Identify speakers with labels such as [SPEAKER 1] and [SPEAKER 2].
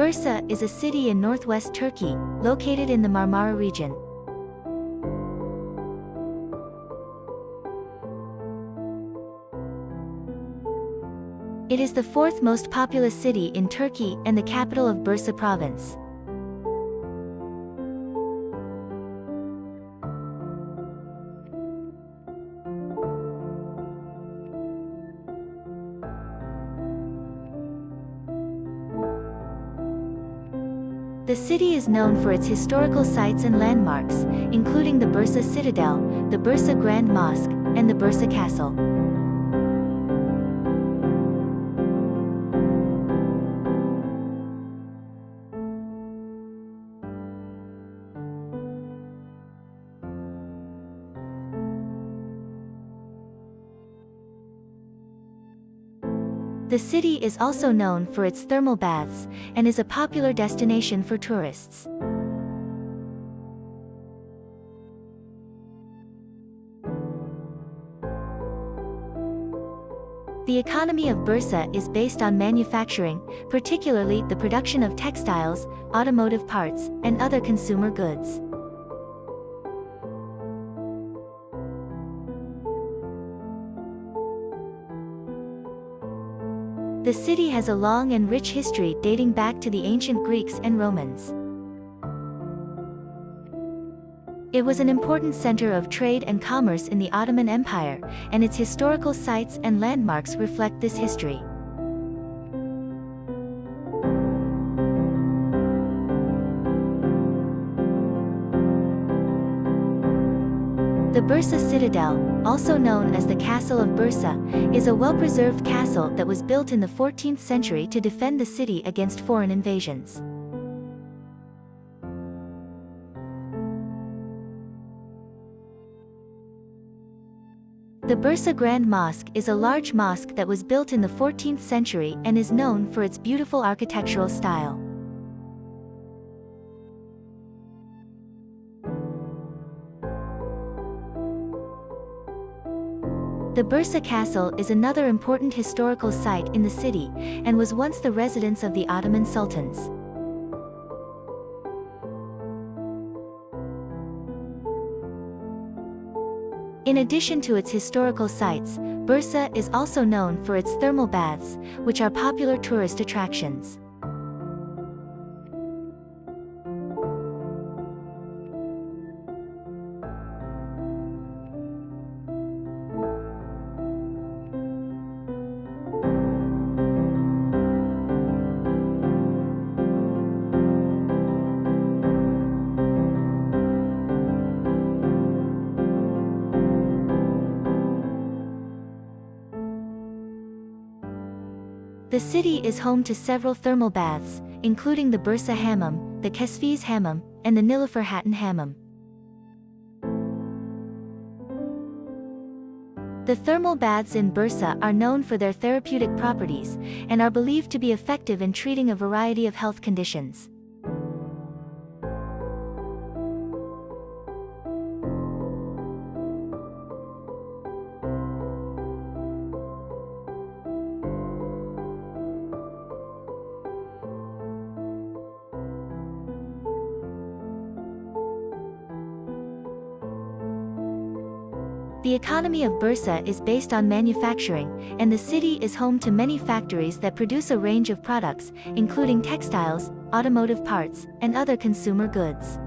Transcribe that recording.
[SPEAKER 1] Bursa is a city in northwest Turkey, located in the Marmara region. It is the fourth most populous city in Turkey and the capital of Bursa Province. The city is known for its historical sites and landmarks, including the Bursa Citadel, the Bursa Grand Mosque, and the Bursa Castle. The city is also known for its thermal baths, and is a popular destination for tourists. The economy of Bursa is based on manufacturing, particularly the production of textiles, automotive parts, and other consumer goods. The city has a long and rich history dating back to the ancient Greeks and Romans. It was an important center of trade and commerce in the Ottoman Empire, and its historical sites and landmarks reflect this history. The Bursa Citadel, also known as the Castle of Bursa, is a well-preserved castle that was built in the 14th century to defend the city against foreign invasions. The Bursa Grand Mosque is a large mosque that was built in the 14th century and is known for its beautiful architectural style. The Bursa Castle is another important historical site in the city, and was once the residence of the Ottoman sultans. In addition to its historical sites, Bursa is also known for its thermal baths, which are popular tourist attractions. The city is home to several thermal baths, including the Bursa Hammam, the Kesfiz Hammam, and the Nilüfer Hatun Hammam. The thermal baths in Bursa are known for their therapeutic properties, and are believed to be effective in treating a variety of health conditions. The economy of Bursa is based on manufacturing, and the city is home to many factories that produce a range of products, including textiles, automotive parts, and other consumer goods.